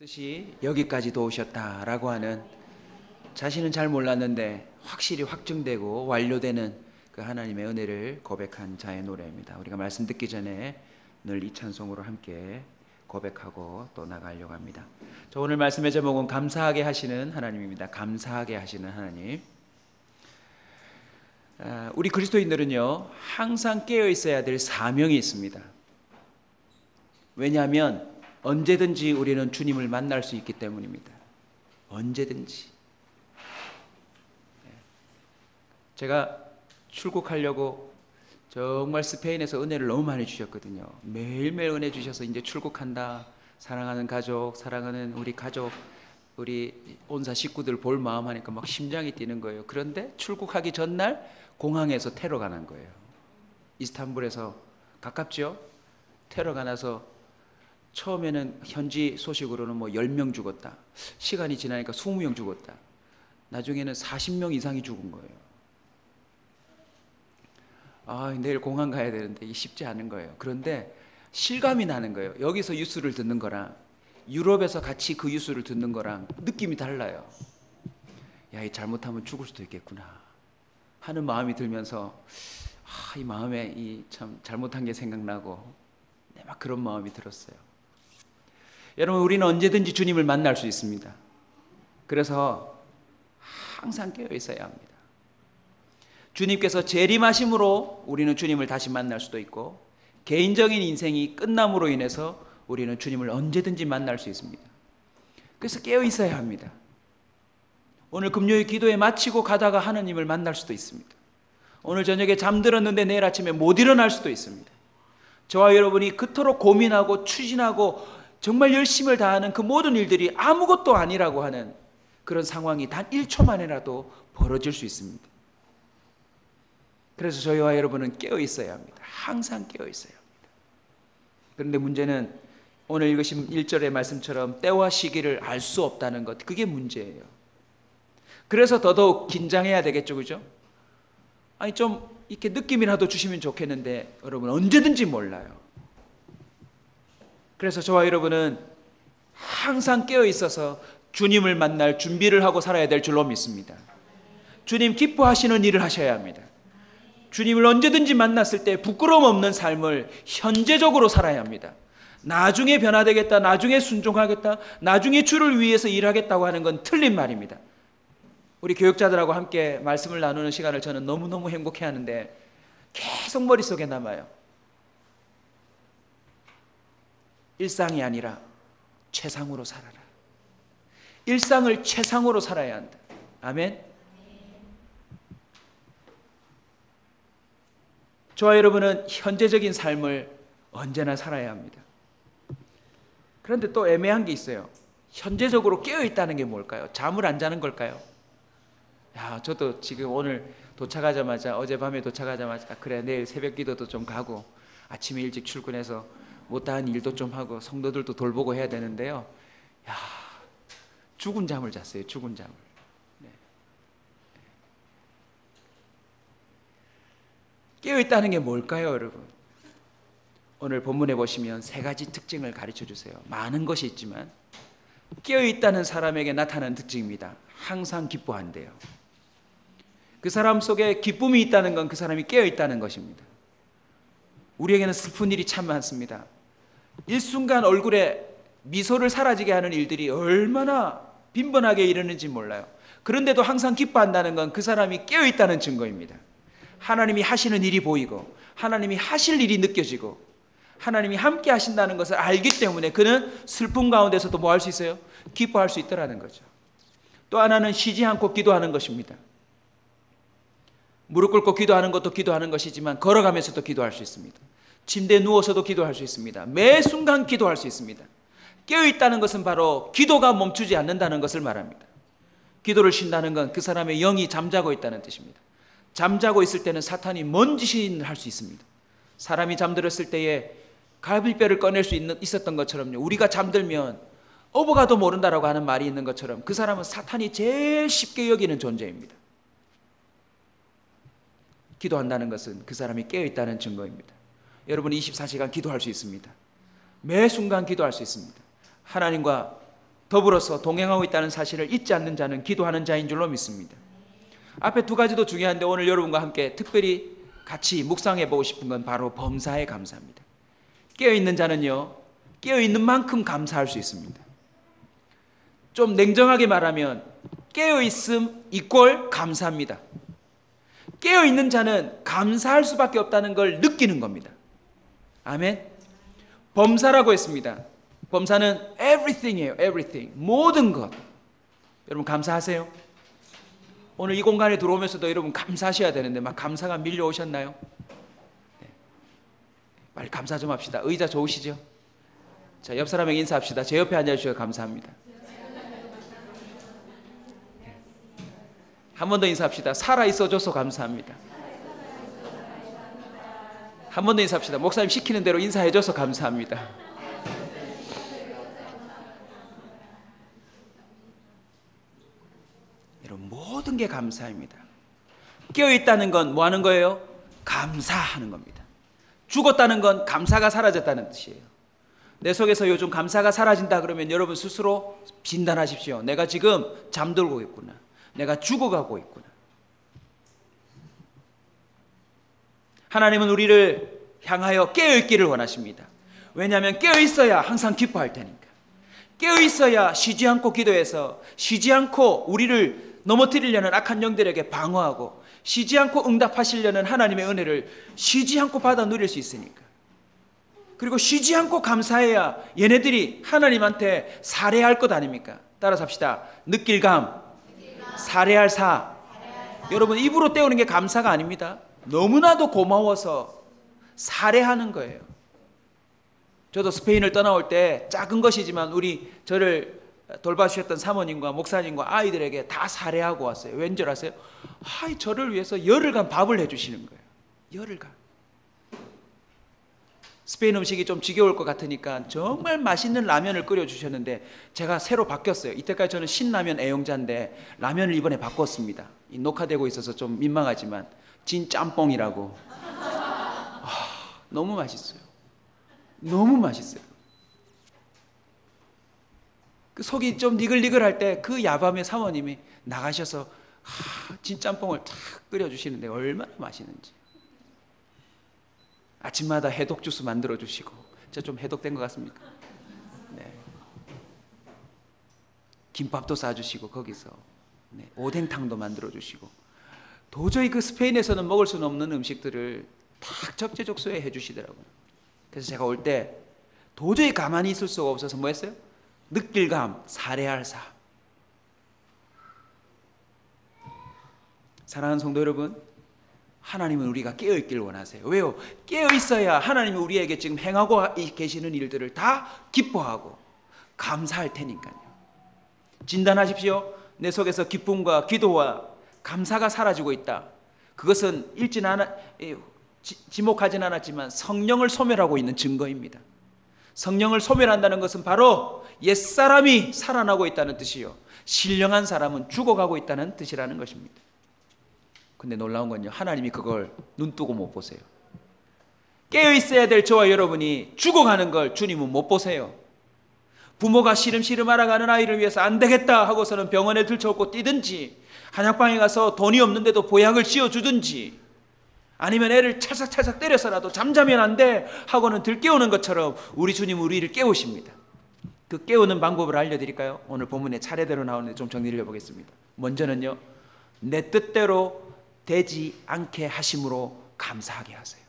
뜻이 여기까지도 오셨다라고 하는, 자신은 잘 몰랐는데 확실히 확증되고 완료되는 그 하나님의 은혜를 고백한 자의 노래입니다. 우리가 말씀 듣기 전에 늘 이 찬송으로 함께 고백하고 또 나가려고 합니다. 저 오늘 말씀의 제목은 감사하게 하시는 하나님입니다. 감사하게 하시는 하나님. 우리 그리스도인들은요, 항상 깨어 있어야 될 사명이 있습니다. 왜냐하면 언제든지 우리는 주님을 만날 수 있기 때문입니다. 언제든지. 제가 출국하려고 정말 스페인에서 은혜를 너무 많이 주셨거든요. 매일매일 은혜 주셔서 이제 출국한다. 사랑하는 가족, 사랑하는 우리 가족, 우리 온사 식구들 볼 마음 하니까 막 심장이 뛰는 거예요. 그런데 출국하기 전날 공항에서 테러가 난 거예요. 이스탄불에서 가깝죠? 테러가 나서 처음에는 현지 소식으로는 뭐 10명 죽었다. 시간이 지나니까 20명 죽었다. 나중에는 40명 이상이 죽은 거예요. 내일 공항 가야 되는데 이게 쉽지 않은 거예요. 그런데 실감이 나는 거예요. 여기서 뉴스를 듣는 거랑 유럽에서 같이 그 뉴스를 듣는 거랑 느낌이 달라요. 야, 이 잘못하면 죽을 수도 있겠구나 하는 마음이 들면서 이 마음에 이 참 잘못한 게 생각나고 막 그런 마음이 들었어요. 여러분, 우리는 언제든지 주님을 만날 수 있습니다. 그래서 항상 깨어 있어야 합니다. 주님께서 재림하심으로 우리는 주님을 다시 만날 수도 있고, 개인적인 인생이 끝남으로 인해서 우리는 주님을 언제든지 만날 수 있습니다. 그래서 깨어 있어야 합니다. 오늘 금요일 기도회 마치고 가다가 하나님을 만날 수도 있습니다. 오늘 저녁에 잠들었는데 내일 아침에 못 일어날 수도 있습니다. 저와 여러분이 그토록 고민하고 추진하고 정말 열심을 다하는 그 모든 일들이 아무것도 아니라고 하는 그런 상황이 단 1초 만이라도 벌어질 수 있습니다. 그래서 저희와 여러분은 깨어 있어야 합니다. 항상 깨어 있어야 합니다. 그런데 문제는 오늘 읽으신 1절의 말씀처럼 때와 시기를 알 수 없다는 것, 그게 문제예요. 그래서 더더욱 긴장해야 되겠죠, 그죠? 좀 이렇게 느낌이라도 주시면 좋겠는데 여러분, 언제든지 몰라요. 그래서 저와 여러분은 항상 깨어 있어서 주님을 만날 준비를 하고 살아야 될 줄로 믿습니다. 주님 기뻐하시는 일을 하셔야 합니다. 주님을 언제든지 만났을 때 부끄러움 없는 삶을 현재적으로 살아야 합니다. 나중에 변화되겠다, 나중에 순종하겠다, 나중에 주를 위해서 일하겠다고 하는 건 틀린 말입니다. 우리 교육자들하고 함께 말씀을 나누는 시간을 저는 너무너무 행복해하는데 계속 머릿속에 남아요. 일상이 아니라 최상으로 살아라. 일상을 최상으로 살아야 한다. 아멘. 저와 여러분은 현재적인 삶을 언제나 살아야 합니다. 그런데 또 애매한 게 있어요. 현재적으로 깨어있다는 게 뭘까요? 잠을 안 자는 걸까요? 저도 지금 오늘 도착하자마자, 어젯밤에 도착하자마자 그래, 내일 새벽 기도도 좀 가고 아침에 일찍 출근해서 못다한 일도 좀 하고 성도들도 돌보고 해야 되는데요. 죽은 잠을 잤어요. 죽은 잠을. 네. 깨어있다는 게 뭘까요, 여러분? 오늘 본문에 보시면 3가지 특징을 가르쳐 주세요. 많은 것이 있지만 깨어있다는 사람에게 나타나는 특징입니다. 항상 기뻐한대요. 그 사람 속에 기쁨이 있다는 건 그 사람이 깨어있다는 것입니다. 우리에게는 슬픈 일이 참 많습니다. 일순간 얼굴에 미소를 사라지게 하는 일들이 얼마나 빈번하게 이르는지 몰라요. 그런데도 항상 기뻐한다는 건 그 사람이 깨어있다는 증거입니다. 하나님이 하시는 일이 보이고 하나님이 하실 일이 느껴지고 하나님이 함께 하신다는 것을 알기 때문에 그는 슬픔 가운데서도 뭐 할 수 있어요? 기뻐할 수 있더라는 거죠. 또 하나는 쉬지 않고 기도하는 것입니다. 무릎 꿇고 기도하는 것도 기도하는 것이지만 걸어가면서도 기도할 수 있습니다. 침대에 누워서도 기도할 수 있습니다. 매 순간 기도할 수 있습니다. 깨어있다는 것은 바로 기도가 멈추지 않는다는 것을 말합니다. 기도를 쉰다는 건 그 사람의 영이 잠자고 있다는 뜻입니다. 잠자고 있을 때는 사탄이 뭔 짓을 할 수 있습니다. 사람이 잠들었을 때에 갈비뼈를 꺼낼 수 있었던 것처럼요, 우리가 잠들면 어부가도 모른다라고 하는 말이 있는 것처럼 그 사람은 사탄이 제일 쉽게 여기는 존재입니다. 기도한다는 것은 그 사람이 깨어있다는 증거입니다. 여러분 24시간 기도할 수 있습니다. 매 순간 기도할 수 있습니다. 하나님과 더불어서 동행하고 있다는 사실을 잊지 않는 자는 기도하는 자인 줄로 믿습니다. 앞에 두 가지도 중요한데 오늘 여러분과 함께 특별히 같이 묵상해 보고 싶은 건 바로 범사에 감사합니다. 깨어있는 자는요, 깨어있는 만큼 감사할 수 있습니다. 좀 냉정하게 말하면 깨어있음 이꼴 감사합니다. 깨어있는 자는 감사할 수밖에 없다는 걸 느끼는 겁니다. 아멘. 범사라고 했습니다. 범사는 everything이에요. everything. 모든 것. 여러분 감사하세요? 오늘 이 공간에 들어오면서도 여러분 감사하셔야 되는데 막 감사가 밀려오셨나요? 네. 빨리 감사 좀 합시다. 의자 좋으시죠? 자, 옆 사람에게 인사합시다. 제 옆에 앉아주셔서 감사합니다. 한 번 더 인사합시다. 살아있어줘서 감사합니다. 한 번 더 인사합시다. 목사님 시키는 대로 인사해줘서 감사합니다. 여러분 모든 게 감사입니다. 깨어있다는 건 뭐 하는 거예요? 감사하는 겁니다. 죽었다는 건 감사가 사라졌다는 뜻이에요. 내 속에서 요즘 감사가 사라진다 그러면 여러분 스스로 진단하십시오. 내가 지금 잠들고 있구나. 내가 죽어가고 있구나. 하나님은 우리를 향하여 깨어있기를 원하십니다. 왜냐하면 깨어있어야 항상 기뻐할 테니까. 깨어있어야 쉬지 않고 기도해서 쉬지 않고 우리를 넘어뜨리려는 악한 영들에게 방어하고 쉬지 않고 응답하시려는 하나님의 은혜를 쉬지 않고 받아 누릴 수 있으니까. 그리고 쉬지 않고 감사해야 얘네들이 하나님한테 살해할 것 아닙니까? 따라서 합시다. 느낄감, 살해할 사. 여러분 입으로 때우는 게 감사가 아닙니다. 너무나도 고마워서 살해하는 거예요. 저도 스페인을 떠나올 때 작은 것이지만 저를 돌봐주셨던 사모님과 목사님과 아이들에게 다 살해하고 왔어요. 왠 줄 아세요? 저를 위해서 열흘간 밥을 해주시는 거예요. 열흘간. 스페인 음식이 좀 지겨울 것 같으니까 정말 맛있는 라면을 끓여주셨는데 제가 새로 바뀌었어요. 이때까지 저는 신라면 애용자인데 라면을 이번에 바꿨습니다. 녹화되고 있어서 좀 민망하지만 진짬뽕이라고. 너무 맛있어요. 너무 맛있어요. 그 속이 좀 니글니글할 때 그 야밤에 사모님이 나가셔서 진짬뽕을 탁 끓여주시는데 얼마나 맛있는지. 아침마다 해독 주스 만들어 주시고. 제가 좀 해독된 것 같습니까? 네. 김밥도 싸주시고 거기서 네. 오뎅탕도 만들어 주시고. 도저히 그 스페인에서는 먹을 수는 없는 음식들을 딱 적재적소에 해주시더라고요. 그래서 제가 올 때 도저히 가만히 있을 수가 없어서 뭐 했어요? 느낄감, 살해할 사. 사랑하는 성도 여러분, 하나님은 우리가 깨어있기를 원하세요. 왜요? 깨어있어야 하나님이 우리에게 지금 행하고 계시는 일들을 다 기뻐하고 감사할 테니까요. 진단하십시오. 내 속에서 기쁨과 기도와 감사가 사라지고 있다. 그것은 지목하진 않았지만 성령을 소멸하고 있는 증거입니다. 성령을 소멸한다는 것은 바로 옛사람이 살아나고 있다는 뜻이요, 신령한 사람은 죽어가고 있다는 뜻이라는 것입니다. 근데 놀라운 건요, 하나님이 그걸 눈뜨고 못 보세요. 깨어있어야 될 저와 여러분이 죽어가는 걸 주님은 못 보세요. 부모가 시름시름 알아가는 아이를 위해서 안 되겠다 하고서는 병원에 들쳐업고 뛰든지, 한약방에 가서 돈이 없는데도 보약을 지어주든지, 아니면 애를 찰싹찰싹 때려서라도 잠자면 안 돼 하고는 들깨우는 것처럼 우리 주님은 우리를 깨우십니다. 그 깨우는 방법을 알려드릴까요? 오늘 본문에 차례대로 나오는데 좀 정리를 해보겠습니다. 먼저는요, 내 뜻대로 되지 않게 하심으로 감사하게 하세요.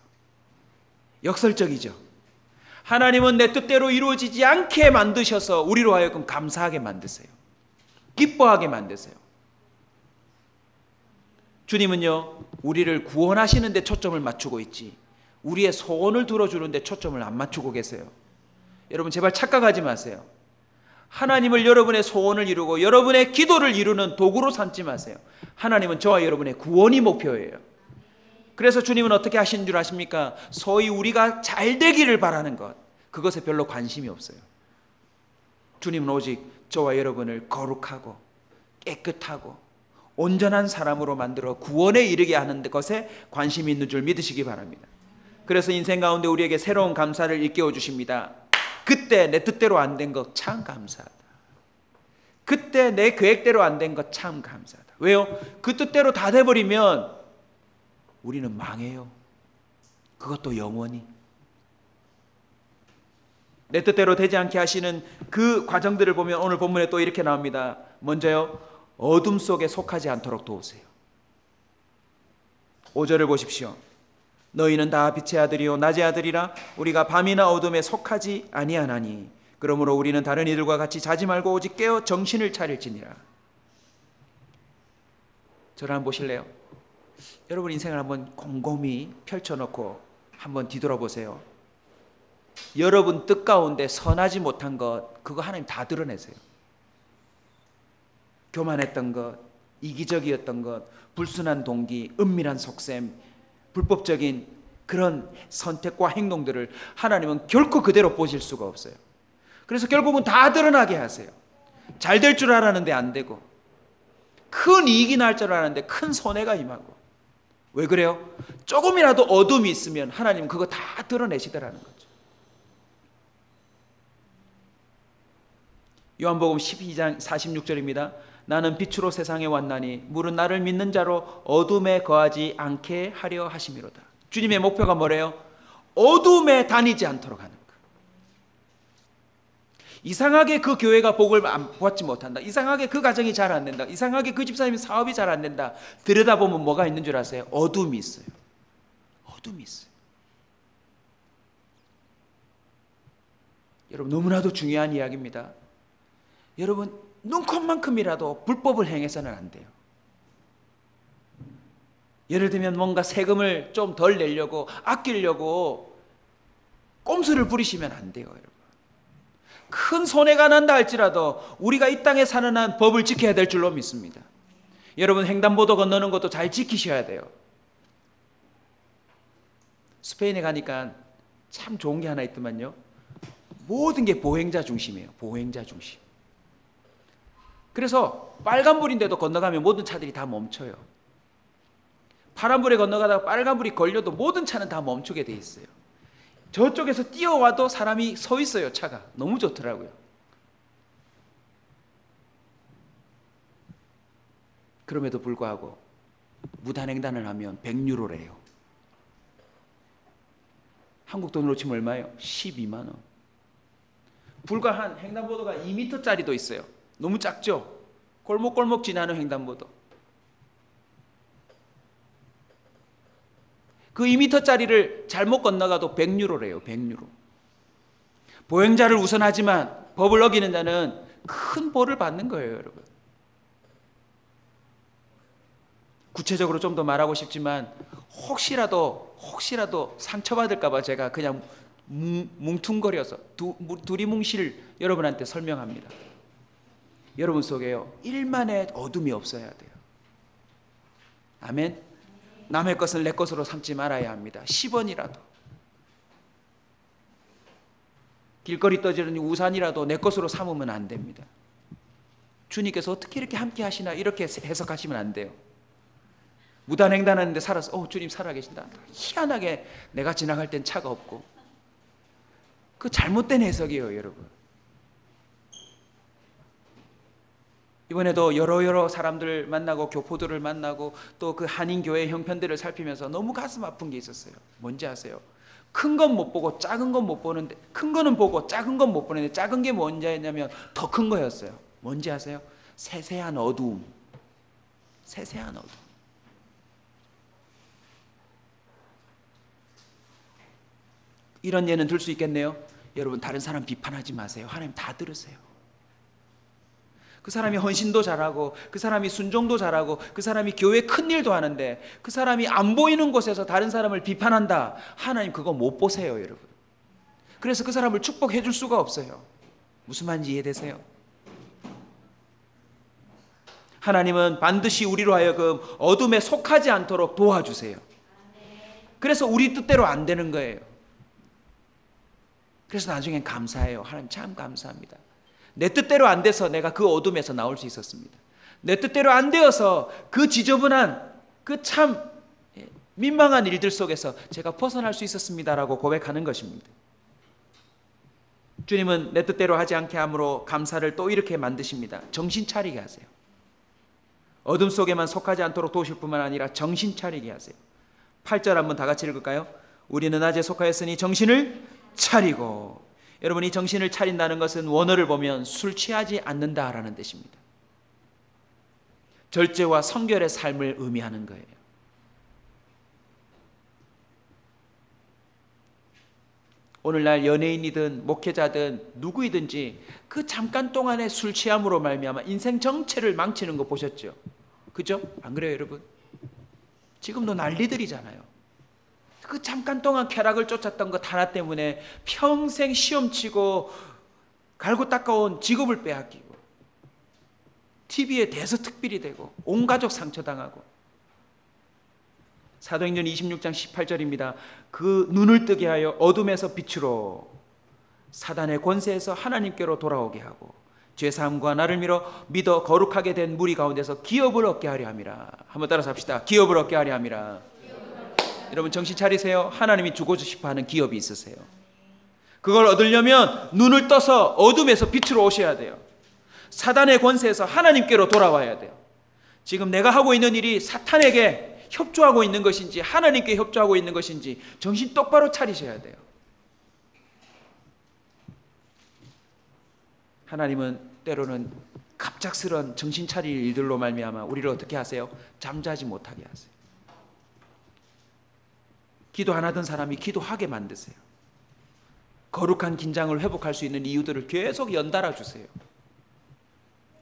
역설적이죠. 하나님은 내 뜻대로 이루어지지 않게 만드셔서 우리로 하여금 감사하게 만드세요. 기뻐하게 만드세요. 주님은요, 우리를 구원하시는 데 초점을 맞추고 있지 우리의 소원을 들어주는 데 초점을 안 맞추고 계세요. 여러분 제발 착각하지 마세요. 하나님을 여러분의 소원을 이루고 여러분의 기도를 이루는 도구로 삼지 마세요. 하나님은 저와 여러분의 구원이 목표예요. 그래서 주님은 어떻게 하신 줄 아십니까? 소위 우리가 잘 되기를 바라는 것, 그것에 별로 관심이 없어요. 주님은 오직 저와 여러분을 거룩하고 깨끗하고 온전한 사람으로 만들어 구원에 이르게 하는 것에 관심이 있는 줄 믿으시기 바랍니다. 그래서 인생 가운데 우리에게 새로운 감사를 일깨워 주십니다. 그때 내 뜻대로 안 된 것 참 감사하다. 그때 내 계획대로 안 된 것 참 감사하다. 왜요? 그 뜻대로 다 돼버리면 우리는 망해요. 그것도 영원히. 내 뜻대로 되지 않게 하시는 그 과정들을 보면 오늘 본문에 또 이렇게 나옵니다. 먼저요, 어둠 속에 속하지 않도록 도우세요. 5절을 보십시오. 너희는 다 빛의 아들이요 낮의 아들이라 우리가 밤이나 어둠에 속하지 아니하나니 그러므로 우리는 다른 이들과 같이 자지 말고 오직 깨어 정신을 차릴지니라. 저를 한번 보실래요? 여러분 인생을 한번 곰곰이 펼쳐놓고 한번 뒤돌아보세요. 여러분 뜻 가운데 선하지 못한 것, 그거 하나님 다 드러내세요. 교만했던 것, 이기적이었던 것, 불순한 동기, 은밀한 속셈, 불법적인 그런 선택과 행동들을 하나님은 결코 그대로 보실 수가 없어요. 그래서 결국은 다 드러나게 하세요. 잘 될 줄 알았는데 안 되고, 큰 이익이 날 줄 알았는데 큰 손해가 임하고. 왜 그래요? 조금이라도 어둠이 있으면 하나님은 그거 다 드러내시더라는 거죠. 요한복음 12장 46절입니다. 나는 빛으로 세상에 왔나니 물은 나를 믿는 자로 어둠에 거하지 않게 하려 하심이로다. 주님의 목표가 뭐래요? 어둠에 다니지 않도록 하는 것. 이상하게 그 교회가 복을 받지 못한다. 이상하게 그 가정이 잘 안 된다. 이상하게 그 집사님이 사업이 잘 안 된다. 들여다보면 뭐가 있는 줄 아세요? 어둠이 있어요. 어둠이 있어요. 여러분 너무나도 중요한 이야기입니다. 여러분 눈컵만큼이라도 불법을 행해서는 안 돼요. 예를 들면 뭔가 세금을 좀 덜 내려고 아끼려고 꼼수를 부리시면 안 돼요. 여러분 큰 손해가 난다 할지라도 우리가 이 땅에 사는 한 법을 지켜야 될 줄로 믿습니다. 여러분 횡단보도 건너는 것도 잘 지키셔야 돼요. 스페인에 가니까 참 좋은 게 하나 있더만요. 모든 게 보행자 중심이에요. 보행자 중심. 그래서 빨간불인데도 건너가면 모든 차들이 다 멈춰요. 파란불에 건너가다가 빨간불이 걸려도 모든 차는 다 멈추게 돼 있어요. 저쪽에서 뛰어와도 사람이 서 있어요. 차가 너무 좋더라고요. 그럼에도 불구하고 무단횡단을 하면 100유로래요. 한국 돈으로 치면 얼마예요? 12만 원. 불과 한 횡단보도가 2m짜리도 있어요. 너무 작죠? 골목골목 지나는 횡단보도. 그 2m짜리를 잘못 건너가도 100유로래요. 100유로. 보행자를 우선하지만 법을 어기는 자는 큰 벌을 받는 거예요. 여러분. 구체적으로 좀 더 말하고 싶지만 혹시라도 상처받을까 봐 제가 그냥 뭉퉁거려서 두리뭉실 여러분한테 설명합니다. 여러분 속에요 1만의 어둠이 없어야 돼요. 아멘. 남의 것을 내 것으로 삼지 말아야 합니다. 10원이라도 길거리 떠지는 우산이라도 내 것으로 삼으면 안 됩니다. 주님께서 어떻게 이렇게 함께 하시나 이렇게 해석하시면 안 돼요. 무단횡단하는데 살아서 주님 살아계신다. 희한하게 내가 지나갈 땐 차가 없고. 그 잘못된 해석이에요. 여러분. 이번에도 여러 사람들 만나고 교포들을 만나고 또 그 한인교회 형편들을 살피면서 너무 가슴 아픈 게 있었어요. 뭔지 아세요? 큰 건 못 보고 작은 건 못 보는데, 큰 거는 보고 작은 건 못 보는데 작은 게 뭔지냐면 더 큰 거였어요. 뭔지 아세요? 세세한 어두움. 세세한 어두움. 이런 예는 들 수 있겠네요. 여러분 다른 사람 비판하지 마세요. 하나님 다 들으세요. 그 사람이 헌신도 잘하고 그 사람이 순종도 잘하고 그 사람이 교회 큰일도 하는데 그 사람이 안 보이는 곳에서 다른 사람을 비판한다. 하나님 그거 못 보세요. 여러분. 그래서 그 사람을 축복해 줄 수가 없어요. 무슨 말인지 이해되세요? 하나님은 반드시 우리로 하여금 어둠에 속하지 않도록 도와주세요. 그래서 우리 뜻대로 안 되는 거예요. 그래서 나중엔 감사해요. 하나님 참 감사합니다. 내 뜻대로 안 돼서 내가 그 어둠에서 나올 수 있었습니다. 내 뜻대로 안 되어서 그 지저분한 그 참 민망한 일들 속에서 제가 벗어날 수 있었습니다라고 고백하는 것입니다. 주님은 내 뜻대로 하지 않게 함으로 감사를 또 이렇게 만드십니다. 정신 차리게 하세요. 어둠 속에만 속하지 않도록 도우실 뿐만 아니라 정신 차리게 하세요. 8절 한번 다 같이 읽을까요? 우리는 낮에 속하였으니 정신을 차리고. 여러분이 정신을 차린다는 것은 원어를 보면 술 취하지 않는다라는 뜻입니다. 절제와 성결의 삶을 의미하는 거예요. 오늘날 연예인이든 목회자든 누구이든지 그 잠깐 동안의 술 취함으로 말미암아 인생 전체를 망치는 거 보셨죠? 그죠? 안 그래요, 여러분? 지금도 난리들이잖아요. 그 잠깐 동안 쾌락을 쫓았던 것 하나 때문에 평생 시험치고 갈고 닦아온 직업을 빼앗기고 TV에 대서특필이 되고 온 가족 상처당하고. 사도행전 26장 18절입니다. 그 눈을 뜨게 하여 어둠에서 빛으로 사단의 권세에서 하나님께로 돌아오게 하고 죄사함과 나를 믿어 거룩하게 된 무리 가운데서 기업을 얻게 하려 함이라. 한번 따라서 합시다. 기업을 얻게 하려 함이라. 여러분 정신 차리세요. 하나님이 주고 싶어 하는 기업이 있으세요. 그걸 얻으려면 눈을 떠서 어둠에서 빛으로 오셔야 돼요. 사단의 권세에서 하나님께로 돌아와야 돼요. 지금 내가 하고 있는 일이 사탄에게 협조하고 있는 것인지 하나님께 협조하고 있는 것인지 정신 똑바로 차리셔야 돼요. 하나님은 때로는 갑작스런 정신 차릴 일들로 말미암아 우리를 어떻게 하세요? 잠자지 못하게 하세요. 기도 안 하던 사람이 기도하게 만드세요. 거룩한 긴장을 회복할 수 있는 이유들을 계속 연달아 주세요.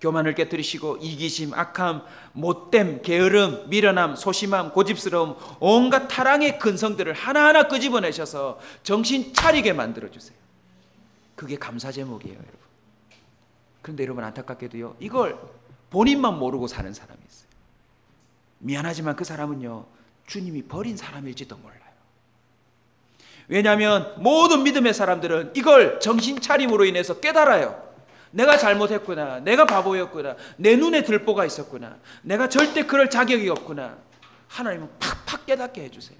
교만을 깨뜨리시고 이기심, 악함, 못됨, 게으름, 미련함, 소심함, 고집스러움, 온갖 타락의 근성들을 하나하나 끄집어내셔서 정신 차리게 만들어주세요. 그게 감사 제목이에요, 여러분. 그런데 여러분 안타깝게도요, 이걸 본인만 모르고 사는 사람이 있어요. 미안하지만 그 사람은요, 주님이 버린 사람일지도 몰라요. 왜냐하면 모든 믿음의 사람들은 이걸 정신 차림으로 인해서 깨달아요. 내가 잘못했구나. 내가 바보였구나. 내 눈에 들보가 있었구나. 내가 절대 그럴 자격이 없구나. 하나님은 팍팍 깨닫게 해주세요.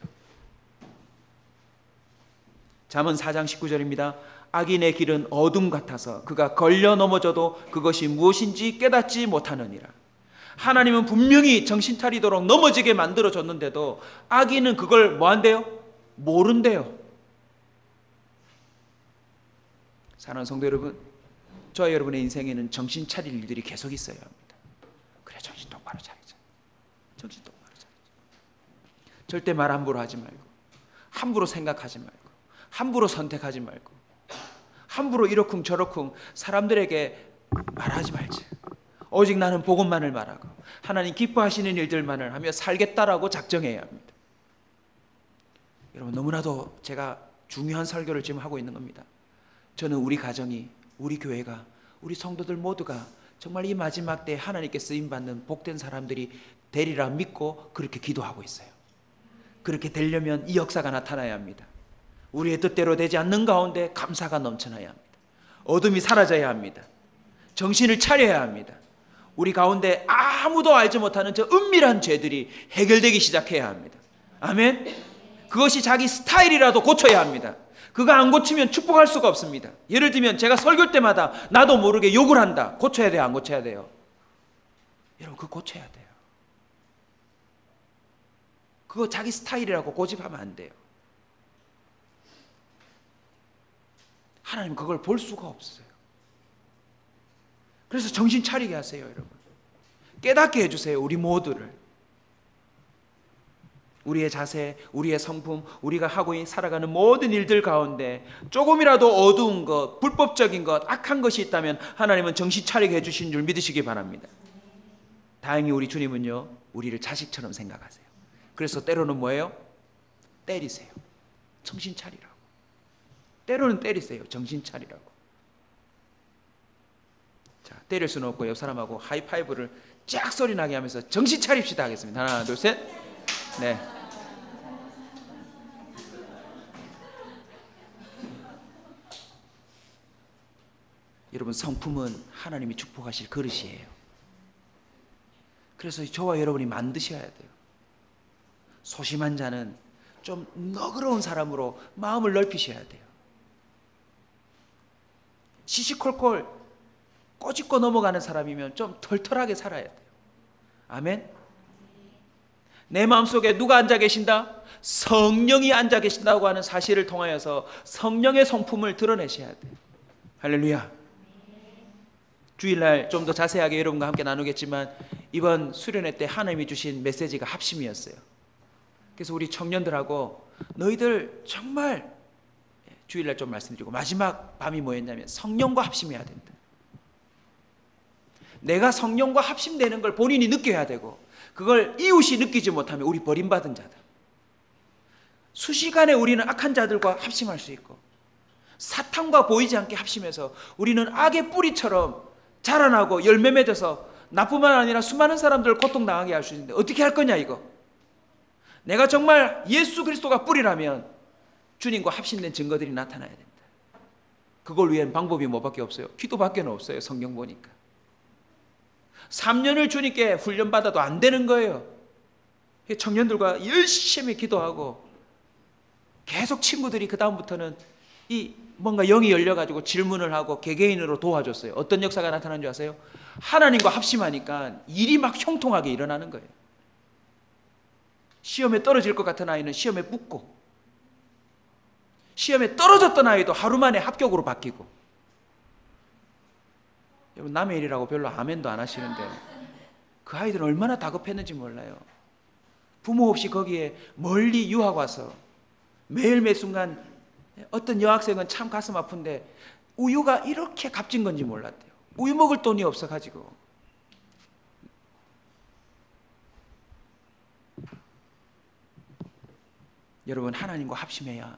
잠언 4장 19절입니다. 악인의 길은 어둠 같아서 그가 걸려 넘어져도 그것이 무엇인지 깨닫지 못하느니라. 하나님은 분명히 정신 차리도록 넘어지게 만들어줬는데도 악인은 그걸 뭐한대요? 모른대요. 사랑하는 성도 여러분, 저와 여러분의 인생에는 정신 차릴 일들이 계속 있어야 합니다. 그래, 정신 똑바로 차리자. 정신 똑바로 차리자. 절대 말 함부로 하지 말고, 함부로 생각하지 말고, 함부로 선택하지 말고, 함부로 이러쿵 저러쿵 사람들에게 말하지 말자. 오직 나는 복음만을 말하고 하나님 기뻐하시는 일들만을 하며 살겠다라고 작정해야 합니다. 여러분, 너무나도 제가 중요한 설교를 지금 하고 있는 겁니다. 저는 우리 가정이, 우리 교회가, 우리 성도들 모두가 정말 이 마지막 때에 하나님께 쓰임받는 복된 사람들이 되리라 믿고 그렇게 기도하고 있어요. 그렇게 되려면 이 역사가 나타나야 합니다. 우리의 뜻대로 되지 않는 가운데 감사가 넘쳐나야 합니다. 어둠이 사라져야 합니다. 정신을 차려야 합니다. 우리 가운데 아무도 알지 못하는 저 은밀한 죄들이 해결되기 시작해야 합니다. 아멘. 그것이 자기 스타일이라도 고쳐야 합니다. 그거 안 고치면 축복할 수가 없습니다. 예를 들면 제가 설교 때마다 나도 모르게 욕을 한다. 고쳐야 돼요? 안 고쳐야 돼요? 여러분, 그거 고쳐야 돼요. 그거 자기 스타일이라고 고집하면 안 돼요. 하나님 그걸 볼 수가 없어요. 그래서 정신 차리게 하세요, 여러분. 깨닫게 해주세요, 우리 모두를. 우리의 자세, 우리의 성품, 우리가 하고 살아가는 모든 일들 가운데 조금이라도 어두운 것, 불법적인 것, 악한 것이 있다면 하나님은 정신 차리게 해주신 줄 믿으시기 바랍니다. 다행히 우리 주님은요, 우리를 자식처럼 생각하세요. 그래서 때로는 뭐예요? 때리세요. 정신 차리라고. 때로는 때리세요. 정신 차리라고. 자, 때릴 수는 없고 옆 사람하고 하이파이브를 쫙 소리 나게 하면서 정신 차립시다 하겠습니다. 하나, 둘, 셋. 네. 여러분, 성품은 하나님이 축복하실 그릇이에요. 그래서 저와 여러분이 만드셔야 돼요. 소심한 자는 좀 너그러운 사람으로 마음을 넓히셔야 돼요. 시시콜콜 꼬집고 넘어가는 사람이면 좀 털털하게 살아야 돼요. 아멘. 내 마음속에 누가 앉아 계신다? 성령이 앉아 계신다고 하는 사실을 통하여서 성령의 성품을 드러내셔야 돼요. 할렐루야. 주일날 좀 더 자세하게 여러분과 함께 나누겠지만 이번 수련회 때 하나님이 주신 메시지가 합심이었어요. 그래서 우리 청년들하고 너희들 정말 주일날 좀 말씀드리고 마지막 밤이 뭐였냐면 성령과 합심해야 된다. 내가 성령과 합심되는 걸 본인이 느껴야 되고 그걸 이웃이 느끼지 못하면 우리 버림받은 자다. 수시간에 우리는 악한 자들과 합심할 수 있고 사탄과 보이지 않게 합심해서 우리는 악의 뿌리처럼 자라나고 열매 맺어서 나뿐만 아니라 수많은 사람들을 고통당하게 할 수 있는데 어떻게 할 거냐 이거. 내가 정말 예수 그리스도가 뿌리라면 주님과 합심된 증거들이 나타나야 된다. 그걸 위한 방법이 뭐밖에 없어요? 기도밖에 없어요. 성경 보니까 3년을 주님께 훈련받아도 안 되는 거예요. 청년들과 열심히 기도하고 계속 친구들이 그 다음부터는 이 뭔가 영이 열려가지고 질문을 하고 개개인으로 도와줬어요. 어떤 역사가 나타난 줄 아세요? 하나님과 합심하니까 일이 막 형통하게 일어나는 거예요. 시험에 떨어질 것 같은 아이는 시험에 붙고 시험에 떨어졌던 아이도 하루 만에 합격으로 바뀌고. 여러분 남의 일이라고 별로 아멘도 안 하시는데 그 아이들은 얼마나 다급했는지 몰라요. 부모 없이 거기에 멀리 유학 와서 매일 매 순간 어떤 여학생은 참 가슴 아픈데 우유가 이렇게 값진 건지 몰랐대요. 우유 먹을 돈이 없어가지고. 여러분 하나님과 합심해야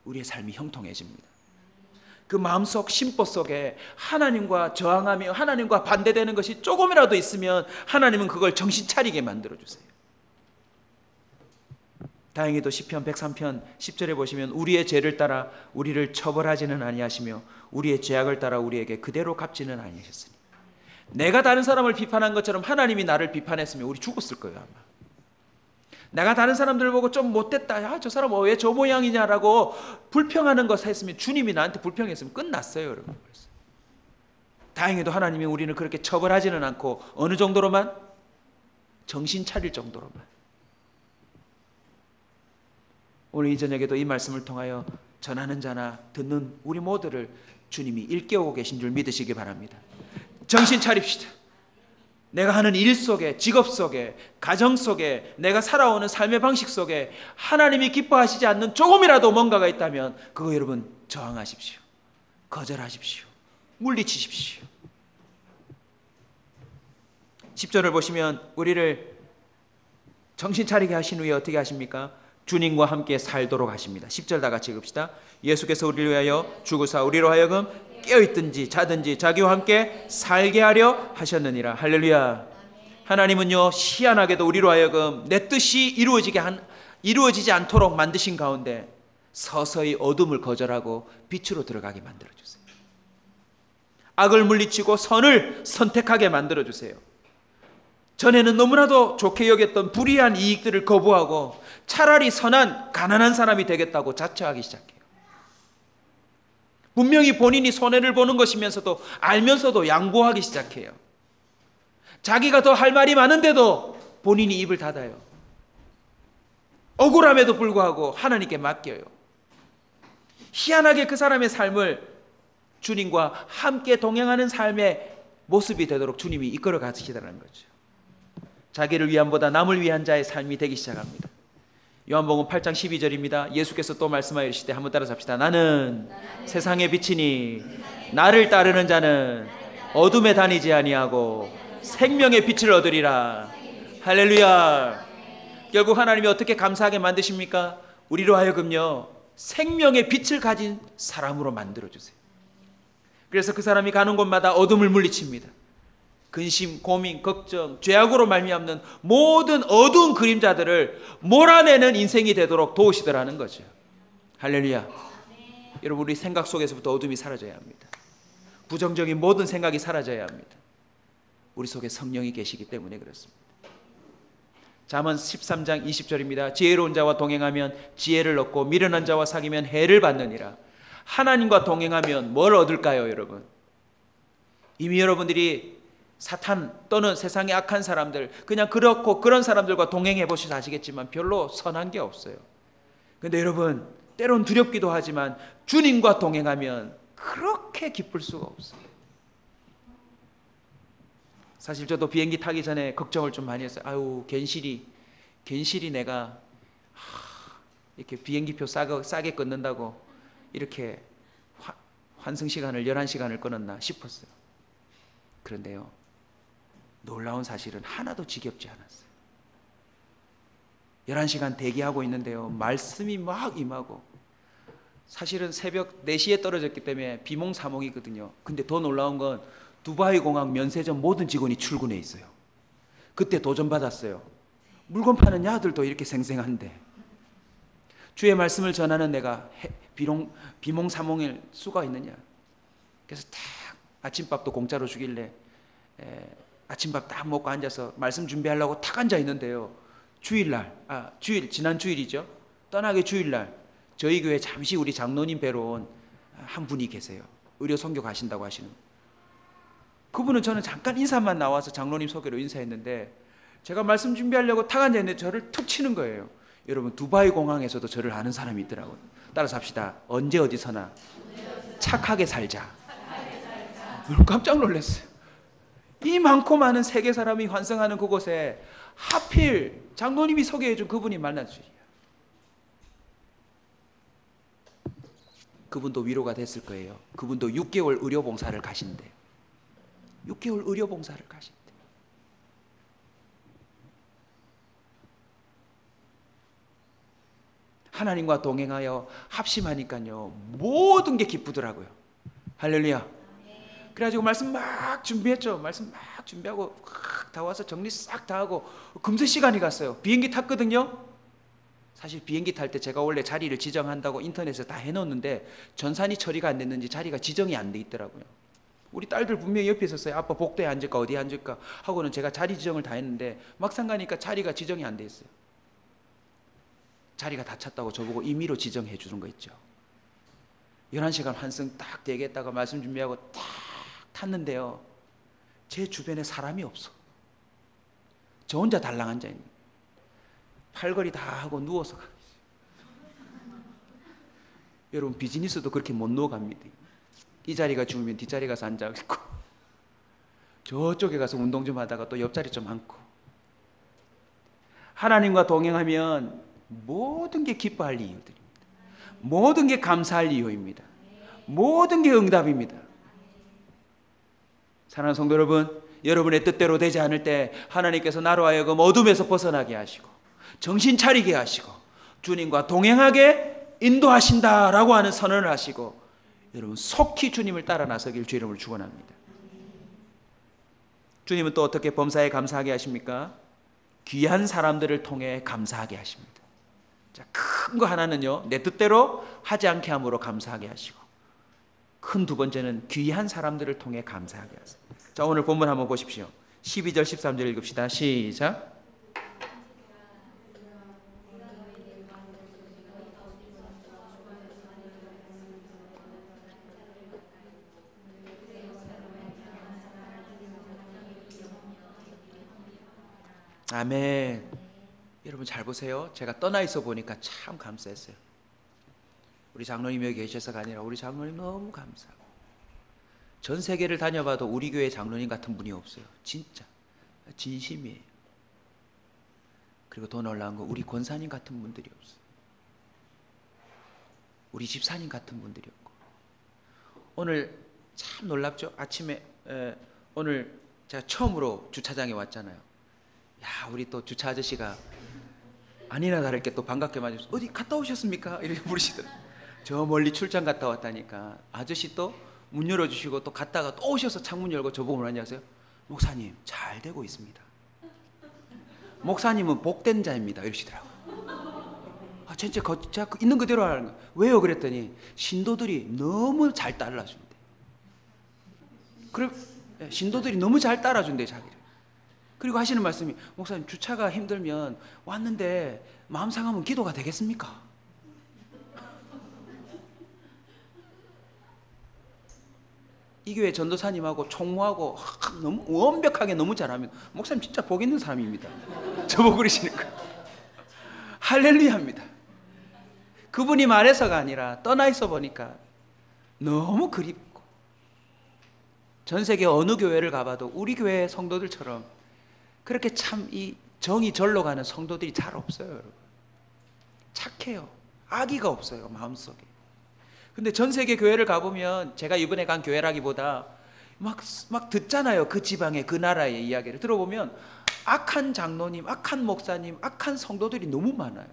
우리의 삶이 형통해집니다. 그 마음속 심보 속에 하나님과 저항하며 하나님과 반대되는 것이 조금이라도 있으면 하나님은 그걸 정신 차리게 만들어주세요. 다행히도 시편 103편 10절에 보시면 우리의 죄를 따라 우리를 처벌하지는 아니하시며 우리의 죄악을 따라 우리에게 그대로 갚지는 아니하셨으니. 내가 다른 사람을 비판한 것처럼 하나님이 나를 비판했으면 우리 죽었을 거예요 아마. 내가 다른 사람들을 보고 좀 못됐다, 야, 저 사람 왜 저 모양이냐라고 불평하는 것을 했으면 주님이 나한테 불평했으면 끝났어요 여러분. 다행히도 하나님이 우리를 그렇게 처벌하지는 않고 어느 정도로만? 정신 차릴 정도로만. 오늘 이 저녁에도 이 말씀을 통하여 전하는 자나 듣는 우리 모두를 주님이 일깨우고 계신 줄 믿으시기 바랍니다. 정신 차립시다. 내가 하는 일 속에, 직업 속에, 가정 속에, 내가 살아오는 삶의 방식 속에 하나님이 기뻐하시지 않는 조금이라도 뭔가가 있다면 그거 여러분 저항하십시오. 거절하십시오. 물리치십시오. 10절을 보시면 우리를 정신 차리게 하신 후에 어떻게 하십니까? 주님과 함께 살도록 하십니다. 10절 다 같이 읽읍시다. 예수께서 우리를 위하여 죽으사 우리로 하여금 깨어있든지 자든지 자기와 함께 살게 하려 하셨느니라. 할렐루야. 하나님은요 희한하게도 우리로 하여금 내 뜻이 이루어지지 않도록 만드신 가운데 서서히 어둠을 거절하고 빛으로 들어가게 만들어주세요. 악을 물리치고 선을 선택하게 만들어주세요. 전에는 너무나도 좋게 여겼던 불의한 이익들을 거부하고 차라리 선한 가난한 사람이 되겠다고 자처하기 시작해요. 분명히 본인이 손해를 보는 것이면서도 알면서도 양보하기 시작해요. 자기가 더 할 말이 많은데도 본인이 입을 닫아요. 억울함에도 불구하고 하나님께 맡겨요. 희한하게 그 사람의 삶을 주님과 함께 동행하는 삶의 모습이 되도록 주님이 이끌어 가시더라는 거죠. 자기를 위함보다 남을 위한 자의 삶이 되기 시작합니다. 요한복음 8장 12절입니다. 예수께서 또 말씀하여 이르시되 한번 따라서 합시다. 나는 세상의 빛이니 나를 따르는 자는 어둠에 다니지 아니하고 생명의 빛을 얻으리라. 할렐루야. 결국 하나님이 어떻게 감사하게 만드십니까? 우리로 하여금요 생명의 빛을 가진 사람으로 만들어주세요. 그래서 그 사람이 가는 곳마다 어둠을 물리칩니다. 근심, 고민, 걱정, 죄악으로 말미암는 모든 어두운 그림자들을 몰아내는 인생이 되도록 도우시더라는 거죠. 할렐루야. 여러분 우리 생각 속에서부터 어둠이 사라져야 합니다. 부정적인 모든 생각이 사라져야 합니다. 우리 속에 성령이 계시기 때문에 그렇습니다. 잠언 13장 20절입니다. 지혜로운 자와 동행하면 지혜를 얻고 미련한 자와 사귀면 해를 받느니라. 하나님과 동행하면 뭘 얻을까요, 여러분? 이미 여러분들이 사탄 또는 세상의 악한 사람들, 그냥 그렇고 그런 사람들과 동행해 보셔서 아시겠지만 별로 선한 게 없어요. 근데 여러분, 때론 두렵기도 하지만 주님과 동행하면 그렇게 기쁠 수가 없어요. 사실 저도 비행기 타기 전에 걱정을 좀 많이 했어요. 아유, 괜시리 내가 이렇게 비행기표 싸게 끊는다고 이렇게 환승 시간을 11시간을 끊었나 싶었어요. 그런데요, 놀라운 사실은 하나도 지겹지 않았어요. 11시간 대기하고 있는데요, 말씀이 막 임하고, 사실은 새벽 4시에 떨어졌기 때문에 비몽사몽이거든요. 근데 더 놀라운 건 두바이 공항 면세점 모든 직원이 출근해 있어요. 그때 도전받았어요. 물건 파는 야들도 이렇게 생생한데 주의 말씀을 전하는 내가 비몽사몽일 수가 있느냐. 그래서 딱 아침밥도 공짜로 주길래 아침밥 딱 먹고 앉아서 말씀 준비하려고 탁 앉아 있는데요, 지난 주일이죠. 떠나기 주일날 저희 교회 잠시 우리 장로님 뵈러 온 한 분이 계세요. 의료 선교 가신다고 하시는. 그분은 저는 잠깐 인사만 나와서 장로님 소개로 인사했는데, 제가 말씀 준비하려고 탁 앉아있는데 저를 툭 치는 거예요. 여러분, 두바이 공항에서도 저를 아는 사람이 있더라고요. 따라서 합시다. 언제 어디서나 착하게 살자. 깜짝 놀랐어요. 이 많고 많은 세계 사람이 환승하는 그곳에 하필 장로님이 소개해준 그분이 만났어요. 그분도 위로가 됐을 거예요. 그분도 6개월 의료봉사를 가신대요. 6개월 의료봉사를 가신대. 하나님과 동행하여 합심하니까요, 모든 게 기쁘더라고요. 할렐루야. 그래가지고 말씀 막 준비했죠. 말씀 막 준비하고 다 와서 정리 싹 다 하고 금세 시간이 갔어요. 비행기 탔거든요. 사실 비행기 탈 때 제가 원래 자리를 지정한다고 인터넷에 다 해놓는데 전산이 처리가 안 됐는지 자리가 지정이 안 돼 있더라고요. 우리 딸들 분명히 옆에 있었어요. 아빠 복도에 앉을까 어디에 앉을까 하고는 제가 자리 지정을 다 했는데 막상 가니까 자리가 지정이 안 돼 있어요. 자리가 다 찼다고 저보고 임의로 지정해 주는 거 있죠. 11시간 환승 딱 대기했다가 말씀 준비하고 딱 탔는데요, 제 주변에 사람이 없어. 저 혼자 달랑 앉아있는, 팔걸이 다 하고 누워서 가고 있어요. 여러분, 비즈니스도 그렇게 못 누워갑니다. 이 자리가 죽으면 뒷자리 가서 앉아있고, 저쪽에 가서 운동 좀 하다가 또 옆자리 좀 앉고. 하나님과 동행하면 모든 게 기뻐할 이유들입니다. 모든 게 감사할 이유입니다. 모든 게 응답입니다. 사랑하는 성도 여러분, 여러분의 뜻대로 되지 않을 때 하나님께서 나로 하여금 어둠에서 벗어나게 하시고 정신 차리게 하시고 주님과 동행하게 인도하신다라고 하는 선언을 하시고, 여러분 속히 주님을 따라 나서길 주 이름으로 축원합니다. 주님은 또 어떻게 범사에 감사하게 하십니까? 귀한 사람들을 통해 감사하게 하십니다. 자, 큰 거 하나는요, 내 뜻대로 하지 않게 함으로 감사하게 하시고, 큰 두 번째는 귀한 사람들을 통해 감사하게 하세요. 자, 오늘 본문 한번 보십시오. 12절 13절 읽읍시다. 시작. 아멘. 여러분 잘 보세요. 제가 떠나 있어 보니까 참 감사했어요. 우리 장로님 여기 계셔서가 아니라 우리 장로님 너무 감사하고, 전 세계를 다녀봐도 우리 교회 장로님 같은 분이 없어요. 진짜 진심이에요. 그리고 더 놀라운 건 우리 권사님 같은 분들이 없어요. 우리 집사님 같은 분들이 없고. 오늘 참 놀랍죠? 아침에 오늘 제가 처음으로 주차장에 왔잖아요. 야, 우리 또 주차 아저씨가 아니나 다를게 또 반갑게 맞으셔서 어디 갔다 오셨습니까? 이렇게 부르시더라고요. 저 멀리 출장 갔다 왔다니까. 아저씨 또 문 열어주시고 또 갔다가 또 오셔서 창문 열고 저보고 뭐라는지 아세요? 목사님 잘 되고 있습니다. 목사님은 복된 자입니다. 이러시더라고요. 아, 진짜 있는 그대로 하는 거예요. 왜요? 그랬더니 신도들이 너무 잘 따라준대. 그럼 신도들이 너무 잘 따라준대, 자기를. 그리고 하시는 말씀이, 목사님 주차가 힘들면 왔는데 마음 상하면 기도가 되겠습니까? 이 교회 전도사님하고 총무하고 너무 완벽하게 너무 잘하면 목사님 진짜 복 있는 사람입니다. 저보고 그러시니까 할렐루야입니다. 그분이 말해서가 아니라 떠나 있어 보니까 너무 그립고, 전 세계 어느 교회를 가봐도 우리 교회 성도들처럼 그렇게 참 이 정이 절로 가는 성도들이 잘 없어요. 여러분, 착해요. 악의가 없어요, 마음속에. 근데 전 세계 교회를 가보면, 제가 이번에 간 교회라기보다 막 듣잖아요. 그 지방의 그 나라의 이야기를 들어보면 악한 장로님, 악한 목사님, 악한 성도들이 너무 많아요.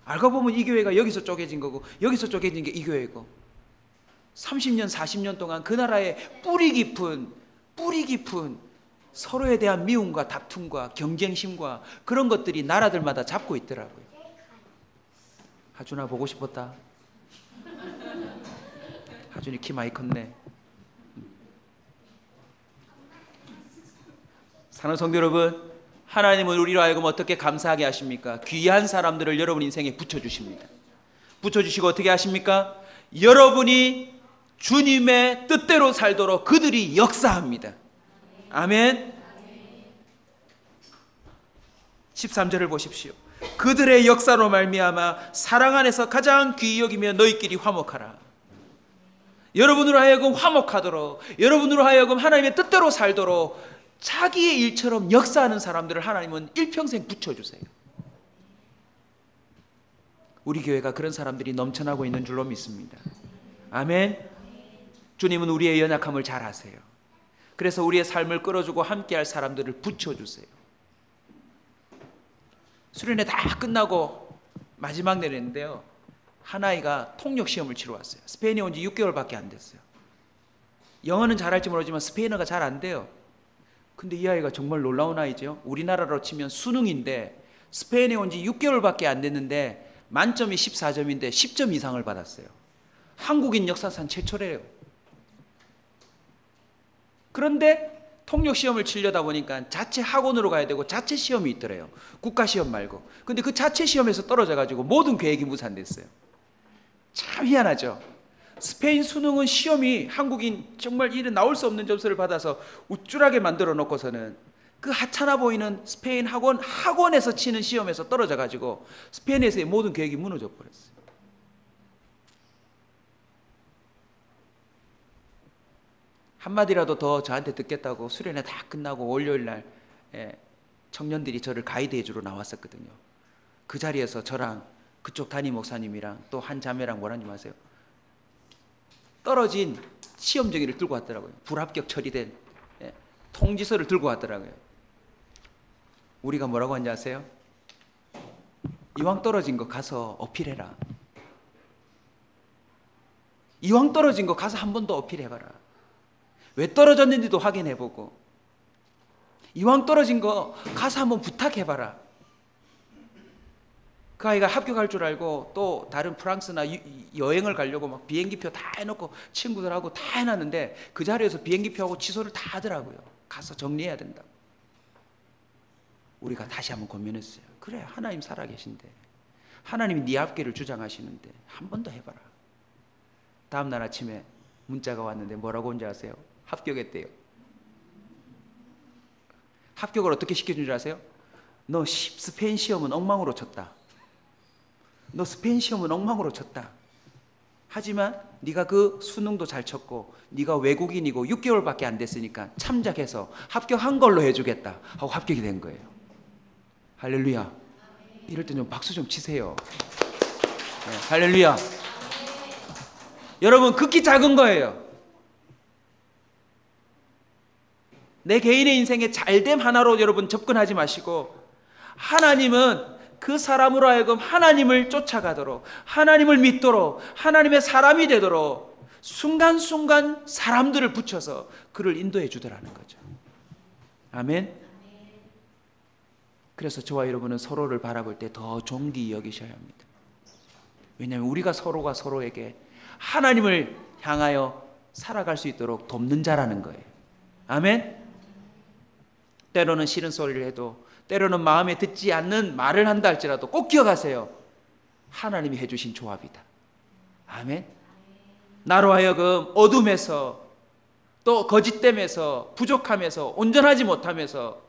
알고 보면 이 교회가 여기서 쪼개진 거고 여기서 쪼개진 게 이 교회고, 30년 40년 동안 그 나라의 뿌리 깊은 서로에 대한 미움과 다툼과 경쟁심과 그런 것들이 나라들마다 잡고 있더라고요. 하준아 보고 싶었다. 하준이 키 많이 컸네. 사랑하는 성도 여러분, 하나님은 우리로 하여금 어떻게 감사하게 하십니까? 귀한 사람들을 여러분 인생에 붙여주십니다. 붙여주시고 어떻게 하십니까? 여러분이 주님의 뜻대로 살도록 그들이 역사합니다. 아멘. 13절을 보십시오. 그들의 역사로 말미암아 사랑 안에서 가장 귀히 여기며 너희끼리 화목하라. 여러분으로 하여금 화목하도록, 여러분으로 하여금 하나님의 뜻대로 살도록 자기의 일처럼 역사하는 사람들을 하나님은 일평생 붙여주세요. 우리 교회가 그런 사람들이 넘쳐나고 있는 줄로 믿습니다. 아멘. 주님은 우리의 연약함을 잘 아세요. 그래서 우리의 삶을 끌어주고 함께할 사람들을 붙여주세요. 수련회 다 끝나고 마지막 내렸는데요, 한 아이가 통역시험을 치러 왔어요. 스페인에 온 지 6개월밖에 안 됐어요. 영어는 잘할지 모르지만 스페인어가 잘 안 돼요. 근데 이 아이가 정말 놀라운 아이죠. 우리나라로 치면 수능인데 스페인에 온 지 6개월밖에 안 됐는데 만점이 14점인데 10점 이상을 받았어요. 한국인 역사상 최초래요. 그런데 통역시험을 치려다 보니까 자체 학원으로 가야 되고 자체 시험이 있더래요. 국가시험 말고. 근데 그 자체 시험에서 떨어져가지고 모든 계획이 무산됐어요. 참 희한하죠. 스페인 수능은 시험이 한국인 정말 이래 나올 수 없는 점수를 받아서 우쭐하게 만들어 놓고서는 그 하찮아 보이는 스페인 학원에서 치는 시험에서 떨어져가지고 스페인에서의 모든 계획이 무너져 버렸어요. 한마디라도 더 저한테 듣겠다고 수련회 다 끝나고 월요일날 청년들이 저를 가이드해 주러 나왔었거든요. 그 자리에서 저랑 그쪽 담임 목사님이랑 또 한 자매랑 뭐라는 줄 아세요? 떨어진 시험정의를 들고 왔더라고요. 불합격 처리된 통지서를 들고 왔더라고요. 우리가 뭐라고 하는지 아세요? 이왕 떨어진 거 가서 어필해라. 이왕 떨어진 거 가서 한 번 더 어필해봐라. 왜 떨어졌는지도 확인해보고, 이왕 떨어진 거 가서 한번 부탁해봐라. 그 아이가 합격할 줄 알고 또 다른 프랑스나 여행을 가려고 막 비행기표 다 해놓고 친구들하고 다 해놨는데 그 자리에서 비행기표하고 취소를 다 하더라고요. 가서 정리해야 된다고. 우리가 다시 한번 고민했어요. 그래, 하나님 살아계신데, 하나님이 네 앞길을 주장하시는데 한 번 더 해봐라. 다음날 아침에 문자가 왔는데 뭐라고 온지 아세요? 합격했대요. 합격을 어떻게 시켜준 줄 아세요? 너 스페인 시험은 엉망으로 쳤다. 너 스페인 시험은 엉망으로 쳤다. 하지만 네가 그 수능도 잘 쳤고 네가 외국인이고 6개월밖에 안 됐으니까 참작해서 합격한 걸로 해주겠다 하고 합격이 된 거예요. 할렐루야. 이럴 때 좀 박수 좀 치세요. 네, 할렐루야. 여러분, 극히 작은 거예요. 내 개인의 인생에 잘됨 하나로 여러분 접근하지 마시고, 하나님은 그 사람으로 하여금 하나님을 쫓아가도록, 하나님을 믿도록, 하나님의 사람이 되도록 순간순간 사람들을 붙여서 그를 인도해 주더라는 거죠. 아멘. 그래서 저와 여러분은 서로를 바라볼 때 더 존귀히 여기셔야 합니다. 왜냐하면 우리가 서로가 서로에게 하나님을 향하여 살아갈 수 있도록 돕는 자라는 거예요. 아멘. 때로는 싫은 소리를 해도, 때로는 마음에 듣지 않는 말을 한다 할지라도 꼭 기억하세요. 하나님이 해주신 조합이다. 아멘. 나로 하여금 어둠에서 또 거짓됨에서 부족함에서 온전하지 못하면서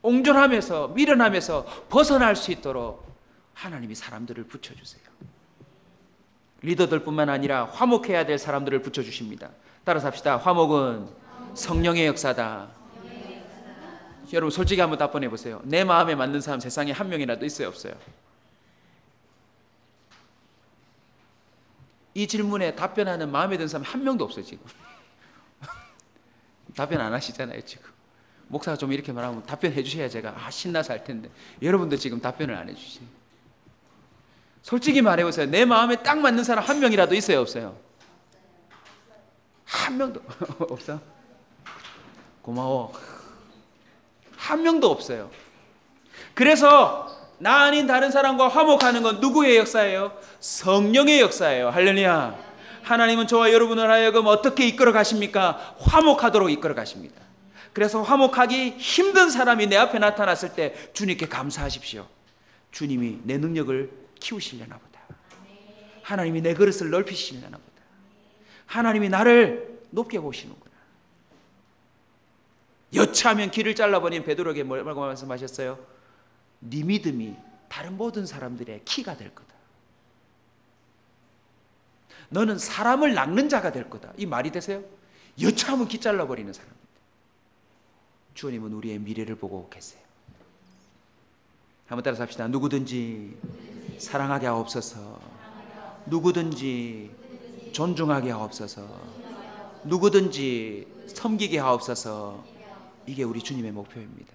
옹졸함에서 미련함에서 벗어날 수 있도록 하나님이 사람들을 붙여주세요. 리더들뿐만 아니라 화목해야 될 사람들을 붙여주십니다. 따라서 합시다. 화목은 성령의 역사다. 여러분 솔직히 한번 답변해 보세요. 내 마음에 맞는 사람 세상에 한 명이라도 있어요, 없어요? 이 질문에 답변하는 마음에 드는 사람 한 명도 없어요 지금. 답변 안 하시잖아요 지금. 목사가 좀 이렇게 말하면 답변해 주셔야 제가 신나서 할 텐데 여러분도 지금 답변을 안 해주시네. 솔직히 말해보세요. 내 마음에 딱 맞는 사람 한 명이라도 있어요, 없어요? 한 명도 없어? 고마워. 한 명도 없어요. 그래서 나 아닌 다른 사람과 화목하는 건 누구의 역사예요? 성령의 역사예요. 할렐루야. 하나님은 저와 여러분을 하여금 어떻게 이끌어 가십니까? 화목하도록 이끌어 가십니다. 그래서 화목하기 힘든 사람이 내 앞에 나타났을 때 주님께 감사하십시오. 주님이 내 능력을 키우시려나 보다. 하나님이 내 그릇을 넓히시려나 보다. 하나님이 나를 높게 보시는구나. 여차하면 길을 잘라버린 베드로에게 뭐라고 말씀하셨어요? 네 믿음이 다른 모든 사람들의 키가 될 거다. 너는 사람을 낚는 자가 될 거다. 이 말이 되세요? 여차하면 기 잘라버리는 사람입니다. 주님은 우리의 미래를 보고 계세요. 한번 따라서 합시다. 누구든지 사랑하게 하옵소서. 누구든지 존중하게 하옵소서. 누구든지 섬기게 하옵소서. 이게 우리 주님의 목표입니다.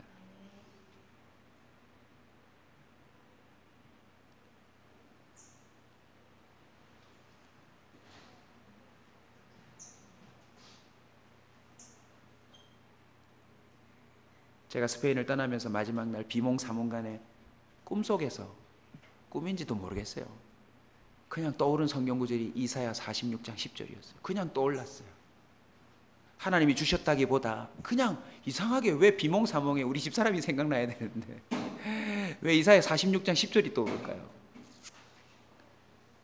제가 스페인을 떠나면서 마지막 날 비몽사몽간에 꿈속에서 꿈인지도 모르겠어요. 그냥 떠오른 성경 구절이 이사야 46장 10절이었어요. 그냥 떠올랐어요. 하나님이 주셨다기보다 그냥 이상하게 왜 비몽사몽에 우리 집사람이 생각나야 되는데 왜 이사야 46장 10절이 떠오를까요?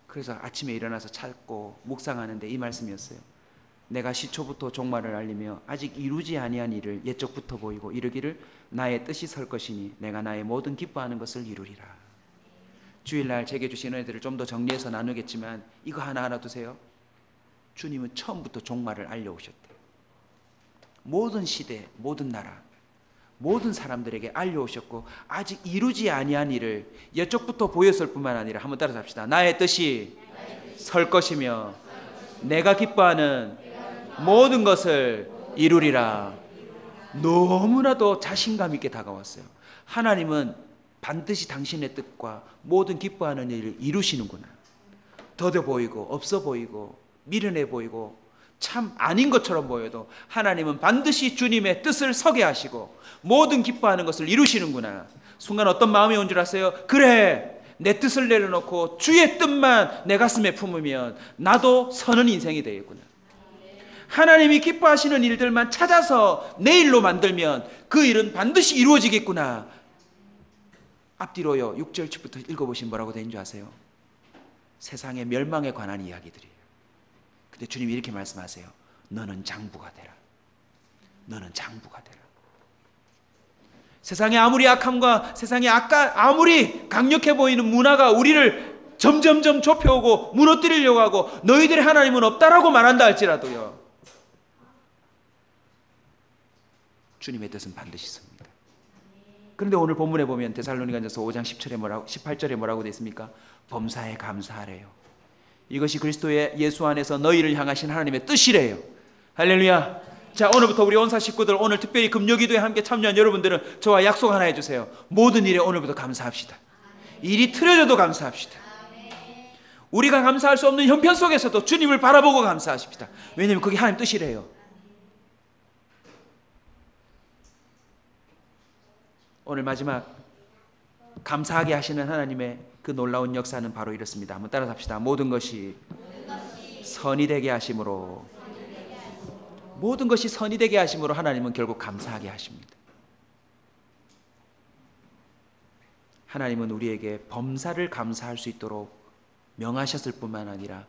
그래서 아침에 일어나서 찾고 묵상하는데 이 말씀이었어요. 내가 시초부터 종말을 알리며 아직 이루지 아니한 일을 옛적부터 보이고 이르기를 나의 뜻이 설 것이니 내가 나의 모든 기뻐하는 것을 이루리라. 주일날 제게 주신 은혜들을 좀 더 정리해서 나누겠지만 이거 하나 알아두세요. 주님은 처음부터 종말을 알려오셨대요. 모든 시대, 모든 나라, 모든 사람들에게 알려오셨고 아직 이루지 아니한 일을 옛적부터 보였을 뿐만 아니라 한번 따라서 합시다. 나의 뜻이 설 것이며 내가 기뻐하는 모든 것을 이루리라. 너무나도 자신감 있게 다가왔어요. 하나님은 반드시 당신의 뜻과 모든 기뻐하는 일을 이루시는구나. 더뎌 보이고 없어 보이고 미련해 보이고 참 아닌 것처럼 보여도 하나님은 반드시 주님의 뜻을 서게 하시고 모든 기뻐하는 것을 이루시는구나. 순간 어떤 마음이 온 줄 아세요? 그래, 내 뜻을 내려놓고 주의 뜻만 내 가슴에 품으면 나도 서는 인생이 되겠구나. 하나님이 기뻐하시는 일들만 찾아서 내 일로 만들면 그 일은 반드시 이루어지겠구나. 앞뒤로요 6절 7부터 읽어보시면 뭐라고 되는 줄 아세요? 세상의 멸망에 관한 이야기들이에요. 근데 주님이 이렇게 말씀하세요. 너는 장부가 되라. 너는 장부가 되라. 세상의 아무리 악함과 세상의 아무리 강력해 보이는 문화가 우리를 점점점 좁혀오고 무너뜨리려고 하고 너희들의 하나님은 없다라고 말한다 할지라도요, 주님의 뜻은 반드시 섭니다. 그런데 오늘 본문에 보면 데살로니가전서 5장 18절에 뭐라고 되어 있습니까? 범사에 감사하래요. 이것이 그리스도의 예수 안에서 너희를 향하신 하나님의 뜻이래요. 할렐루야. 자, 오늘부터 우리 온사 식구들, 오늘 특별히 금요기도에 함께 참여한 여러분들은 저와 약속 하나 해주세요. 모든 일에 오늘부터 감사합시다. 일이 틀어져도 감사합시다. 우리가 감사할 수 없는 형편 속에서도 주님을 바라보고 감사하십시다. 왜냐하면 그게 하나님 뜻이래요. 오늘 마지막 감사하게 하시는 하나님의 그 놀라운 역사는 바로 이렇습니다. 한번 따라서 합시다. 모든 것이 선이 되게 하심으로, 모든 것이 선이 되게 하심으로 하나님은 결국 감사하게 하십니다. 하나님은 우리에게 범사를 감사할 수 있도록 명하셨을 뿐만 아니라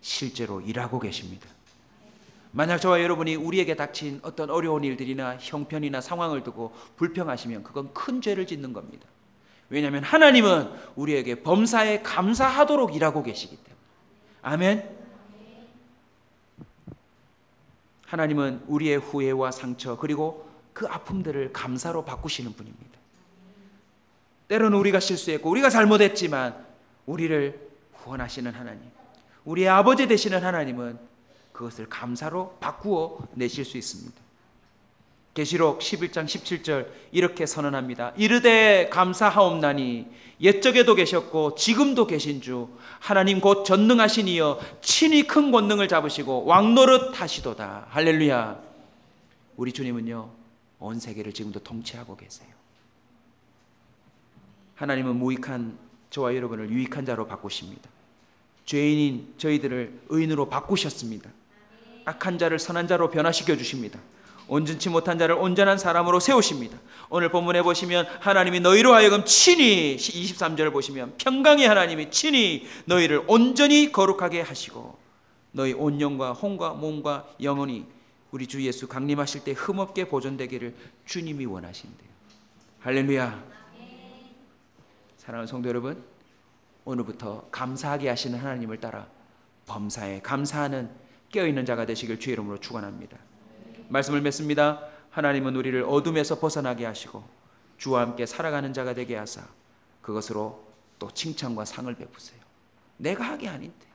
실제로 일하고 계십니다. 만약 저와 여러분이 우리에게 닥친 어떤 어려운 일들이나 형편이나 상황을 두고 불평하시면 그건 큰 죄를 짓는 겁니다. 왜냐하면 하나님은 우리에게 범사에 감사하도록 일하고 계시기 때문에. 아멘. 하나님은 우리의 후회와 상처 그리고 그 아픔들을 감사로 바꾸시는 분입니다. 때로는 우리가 실수했고 우리가 잘못했지만 우리를 구원하시는 하나님, 우리의 아버지 되시는 하나님은 그것을 감사로 바꾸어 내실 수 있습니다. 계시록 11장 17절 이렇게 선언합니다. 이르되 감사하옵나니 옛적에도 계셨고 지금도 계신 주 하나님 곧 전능하신 이여 친히 큰 권능을 잡으시고 왕노릇 하시도다. 할렐루야. 우리 주님은요 온 세계를 지금도 통치하고 계세요. 하나님은 무익한 저와 여러분을 유익한 자로 바꾸십니다. 죄인인 저희들을 의인으로 바꾸셨습니다. 악한 자를 선한 자로 변화시켜 주십니다. 온전치 못한 자를 온전한 사람으로 세우십니다. 오늘 본문에 보시면 하나님이 너희로 하여금 친히 23절을 보시면 평강의 하나님이 친히 너희를 온전히 거룩하게 하시고 너희 온 영과 혼과 몸과 영혼이 우리 주 예수 강림하실 때 흠없게 보존되기를 주님이 원하신대요. 할렐루야. 사랑하는 성도 여러분, 오늘부터 감사하게 하시는 하나님을 따라 범사에 감사하는 깨어있는 자가 되시길 주의 이름으로 축원합니다. 말씀을 맺습니다. 하나님은 우리를 어둠에서 벗어나게 하시고 주와 함께 살아가는 자가 되게 하사 그것으로 또 칭찬과 상을 베푸세요. 내가 하게 아닌데.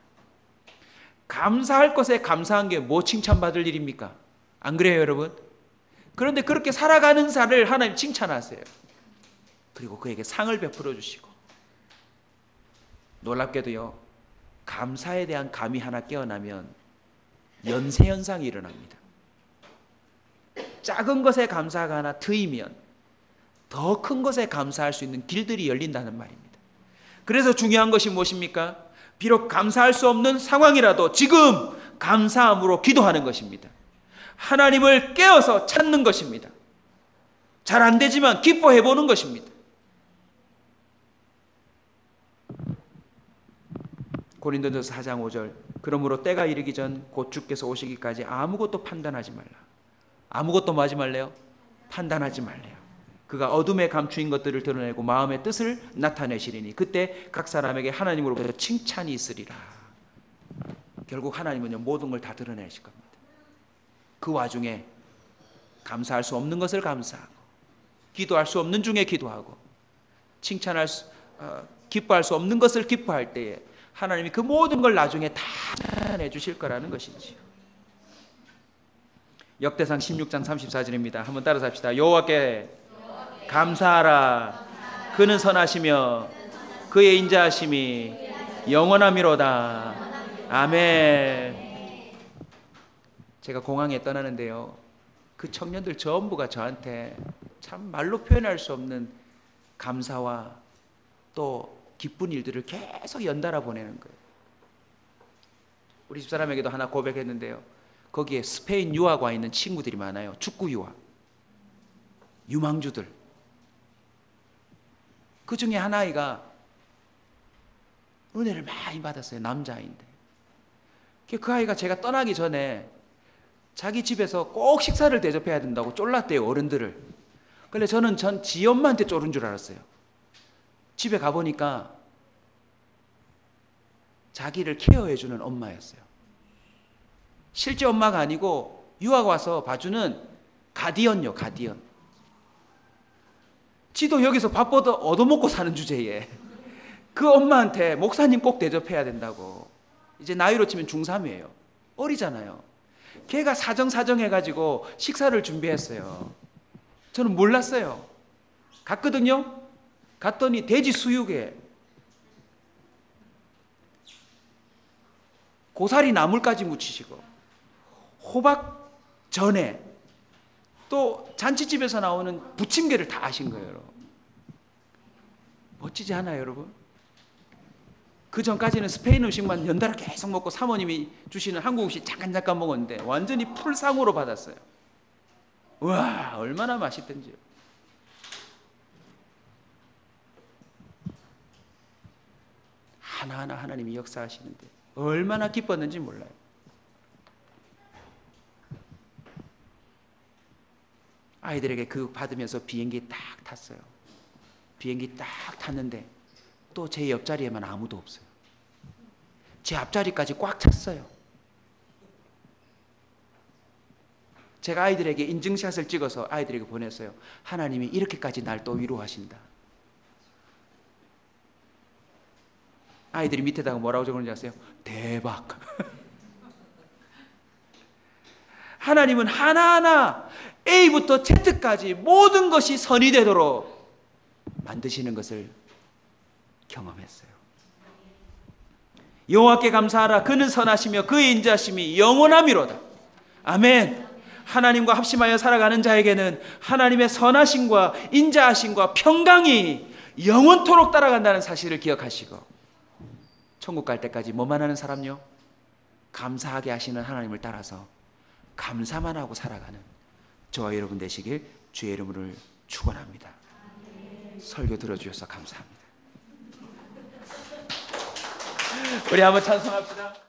감사할 것에 감사한 게 뭐 칭찬받을 일입니까? 안 그래요 여러분? 그런데 그렇게 살아가는 자를 하나님 칭찬하세요. 그리고 그에게 상을 베풀어 주시고 놀랍게도요 감사에 대한 감이 하나 깨어나면 연쇄현상이 일어납니다. 작은 것에 감사가 하나 트이면 더 큰 것에 감사할 수 있는 길들이 열린다는 말입니다. 그래서 중요한 것이 무엇입니까? 비록 감사할 수 없는 상황이라도 지금 감사함으로 기도하는 것입니다. 하나님을 깨어서 찾는 것입니다. 잘 안 되지만 기뻐해 보는 것입니다. 고린도전서 4장 5절 그러므로 때가 이르기 전 곧 주께서 오시기까지 아무것도 판단하지 말라. 아무것도 뭐 하지 말래요? 판단하지 말래요. 그가 어둠에 감추인 것들을 드러내고 마음의 뜻을 나타내시리니 그때 각 사람에게 하나님으로부터 칭찬이 있으리라. 결국 하나님은요 모든 걸 다 드러내실 겁니다. 그 와중에 감사할 수 없는 것을 감사하고 기도할 수 없는 중에 기도하고 기뻐할 수 없는 것을 기뻐할 때에 하나님이 그 모든 걸 나중에 다 내주실 거라는 것이지요. 역대상 16장 34절입니다. 한번 따라서 합시다. 여호와께 감사하라. 그는 선하시며 그의 인자하심이 영원함이로다. 아멘. 제가 공항에 떠나는데요 그 청년들 전부가 저한테 참 말로 표현할 수 없는 감사와 또 기쁜 일들을 계속 연달아 보내는 거예요. 우리 집사람에게도 하나 고백했는데요 거기에 스페인 유학 와 있는 친구들이 많아요. 축구 유학 유망주들. 그 중에 한 아이가 은혜를 많이 받았어요. 남자아이인데 그 아이가 제가 떠나기 전에 자기 집에서 꼭 식사를 대접해야 된다고 쫄랐대요. 어른들을. 그런데 저는 지 엄마한테 쫄은 줄 알았어요. 집에 가보니까 자기를 케어해주는 엄마였어요. 실제 엄마가 아니고 유학 와서 봐주는 가디언요. 가디언. 지도 여기서 밥 얻어먹고 사는 주제에 그 엄마한테 목사님 꼭 대접해야 된다고. 이제 나이로 치면 중3이에요. 어리잖아요. 걔가 사정 해가지고 식사를 준비했어요. 저는 몰랐어요. 갔거든요. 갔더니 돼지 수육에 고사리 나물까지 무치시고 호박 전에 또 잔치집에서 나오는 부침개를 다 하신 거예요. 여러분. 멋지지 않아요 여러분? 그 전까지는 스페인 음식만 연달아 계속 먹고 사모님이 주시는 한국 음식 잠깐 먹었는데 완전히 풀상으로 받았어요. 우와 얼마나 맛있던지요. 하나하나 하나님이 역사하시는데 얼마나 기뻤는지 몰라요. 아이들에게 그 받으면서 비행기 딱 탔어요. 비행기 딱 탔는데 또 제 옆자리에만 아무도 없어요. 제 앞자리까지 꽉 찼어요. 제가 아이들에게 인증샷을 찍어서 아이들에게 보냈어요. 하나님이 이렇게까지 날 또 위로하신다. 아이들이 밑에다가 뭐라고 적었는지 아세요? 대박. 하나님은 하나하나 A부터 Z까지 모든 것이 선이 되도록 만드시는 것을 경험했어요. 여호와께 감사하라. 그는 선하시며 그의 인자하심이 영원함이로다. 아멘. 하나님과 합심하여 살아가는 자에게는 하나님의 선하심과 인자하심과 평강이 영원토록 따라간다는 사실을 기억하시고, 천국 갈 때까지 뭐만 하는 사람요? 감사하게 하시는 하나님을 따라서 감사만 하고 살아가는 저와 여러분 되시길 주의 이름으로 축원합니다. 설교 들어주셔서 감사합니다. 우리 한번 찬송합시다.